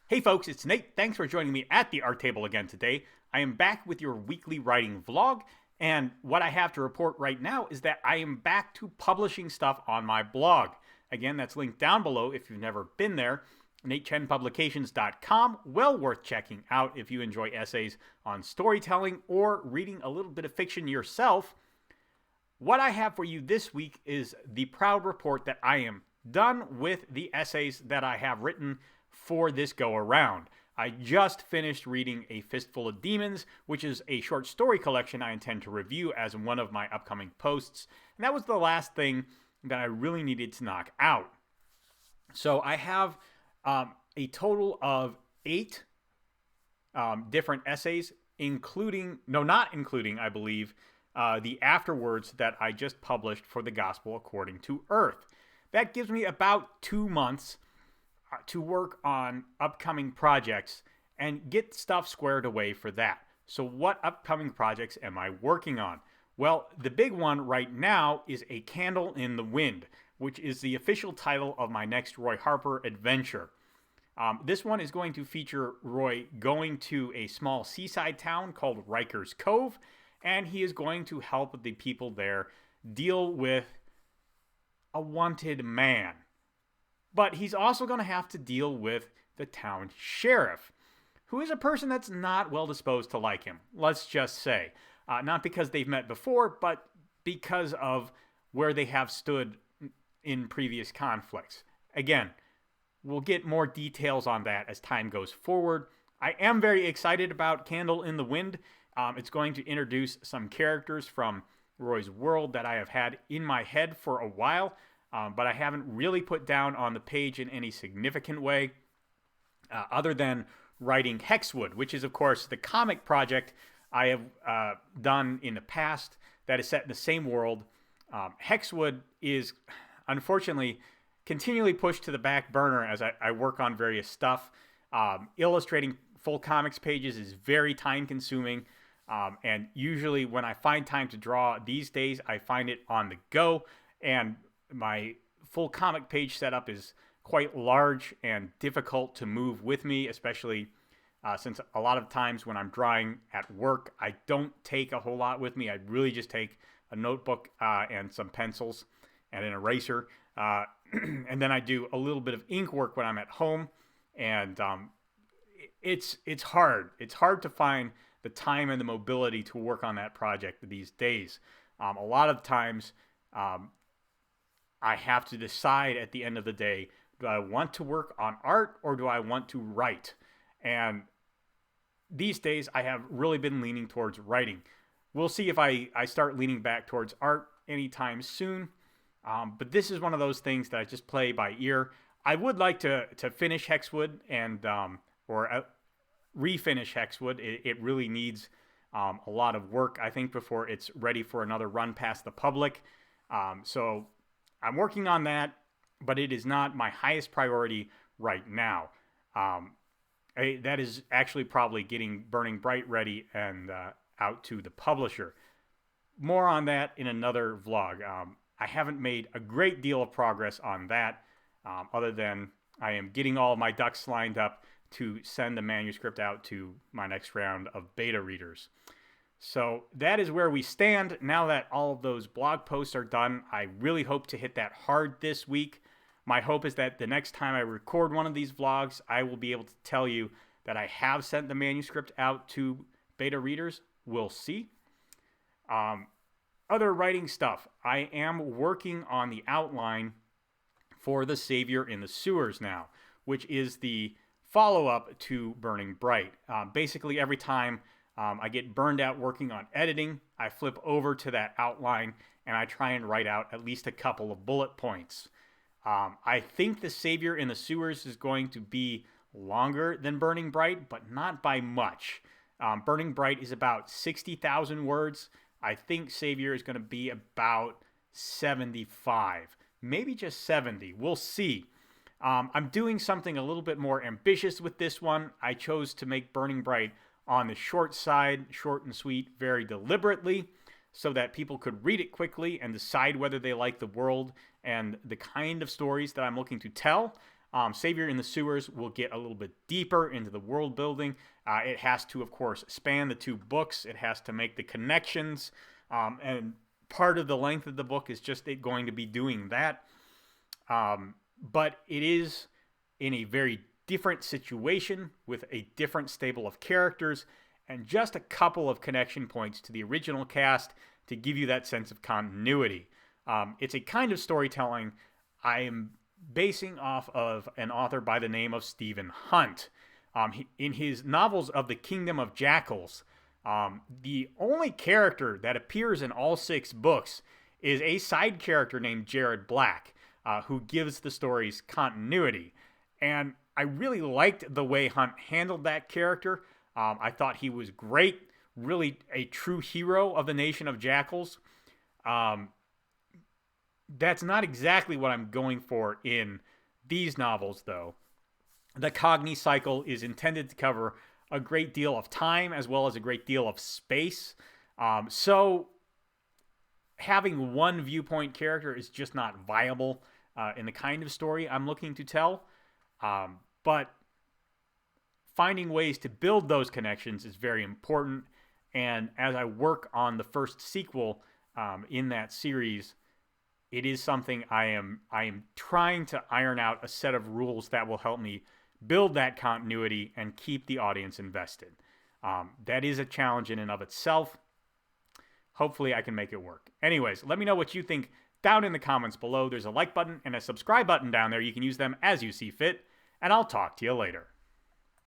Hey folks, it's Nate. Thanks for joining me at the art table again today. I am back with your weekly writing vlog, and what I have to report right now is that I am back to publishing stuff on my blog. Again, that's linked down below if you've never been there. NateChenPublications.com. Well worth checking out if you enjoy essays on storytelling or reading a little bit of fiction yourself. What I have for you this week is the proud report that I am done with the essays that I have written for this go around. I just finished reading A Fistful of Demons, which is a short story collection I intend to review as one of my upcoming posts. And that was the last thing that I really needed to knock out. So I have a total of 8 different essays, not including, I believe, the afterwords that I just published for the Gospel According to Earth. That gives me about 2 months to work on upcoming projects and get stuff squared away for that. So what upcoming projects am I working on? Well, the big one right now is A Candle in the Wind, which is the official title of my next Roy Harper adventure. This one is going to feature Roy going to a small seaside town called Rikers Cove, and he is going to help the people there deal with a wanted man. But he's also going to have to deal with the town sheriff, who is a person that's not well disposed to like him, let's just say. Not because they've met before, but because of where they have stood in previous conflicts. Again, we'll get more details on that as time goes forward. I am very excited about Candle in the Wind. It's going to introduce some characters from Roy's world that I have had in my head for a while, but I haven't really put down on the page in any significant way, other than writing Hexwood, which is, of course, the comic project I have done in the past that is set in the same world. Hexwood is, unfortunately, continually pushed to the back burner as I work on various stuff. Illustrating full comics pages is very time-consuming, and usually when I find time to draw these days, I find it on the go, and my full comic page setup is quite large and difficult to move with me, especially since a lot of times when I'm drawing at work, I don't take a whole lot with me. I really just take a notebook and some pencils and an eraser. And then I do a little bit of ink work when I'm at home. And it's hard. It's hard to find the time and the mobility to work on that project these days. A lot of times I have to decide at the end of the day, do I want to work on art or do I want to write? And these days I have really been leaning towards writing. We'll see if I start leaning back towards art anytime soon. But this is one of those things that I just play by ear. I would like to finish Hexwood and refinish Hexwood. It really needs a lot of work, I think, before it's ready for another run past the public. So I'm working on that, but it is not my highest priority right now. That is actually probably getting Burning Bright ready and out to the publisher. More on that in another vlog. I haven't made a great deal of progress on that, other than I am getting all my ducks lined up to send the manuscript out to my next round of beta readers. So that is where we stand. Now that all of those blog posts are done, I really hope to hit that hard this week. My hope is that the next time I record one of these vlogs, I will be able to tell you that I have sent the manuscript out to beta readers. We'll see. Other writing stuff. I am working on the outline for The Savior in the Sewers now, which is the follow-up to Burning Bright. Basically, every time I get burned out working on editing, I flip over to that outline and I try and write out at least a couple of bullet points. I think The Savior in the Sewers is going to be longer than Burning Bright, but not by much. Burning Bright is about 60,000 words. I think Savior is going to be about 75, maybe just 70. We'll see. I'm doing something a little bit more ambitious with this one. I chose to make Burning Bright on the short side, short and sweet, very deliberately, so that people could read it quickly and decide whether they like the world and the kind of stories that I'm looking to tell. Savior in the Sewers will get a little bit deeper into the world building. It has to, of course, span the 2 books. It has to make the connections. And part of the length of the book is just it going to be doing that. But it is in a very different situation with a different stable of characters and just a couple of connection points to the original cast to give you that sense of continuity. It's a kind of storytelling I am basing off of an author by the name of Stephen Hunt. In his novels of the Kingdom of Jackals, the only character that appears in all 6 books is a side character named Jared Black, who gives the stories continuity. And I really liked the way Hunt handled that character. I thought he was great, really a true hero of the Nation of Jackals. That's not exactly what I'm going for in these novels, though. The Cogni cycle is intended to cover a great deal of time as well as a great deal of space. So having one viewpoint character is just not viable in the kind of story I'm looking to tell. But finding ways to build those connections is very important. And as I work on the first sequel in that series, it is something I am trying to iron out a set of rules that will help me build that continuity and keep the audience invested. That is a challenge in and of itself. Hopefully I can make it work. Anyways, let me know what you think down in the comments below. There's a like button and a subscribe button down there. You can use them as you see fit, and I'll talk to you later.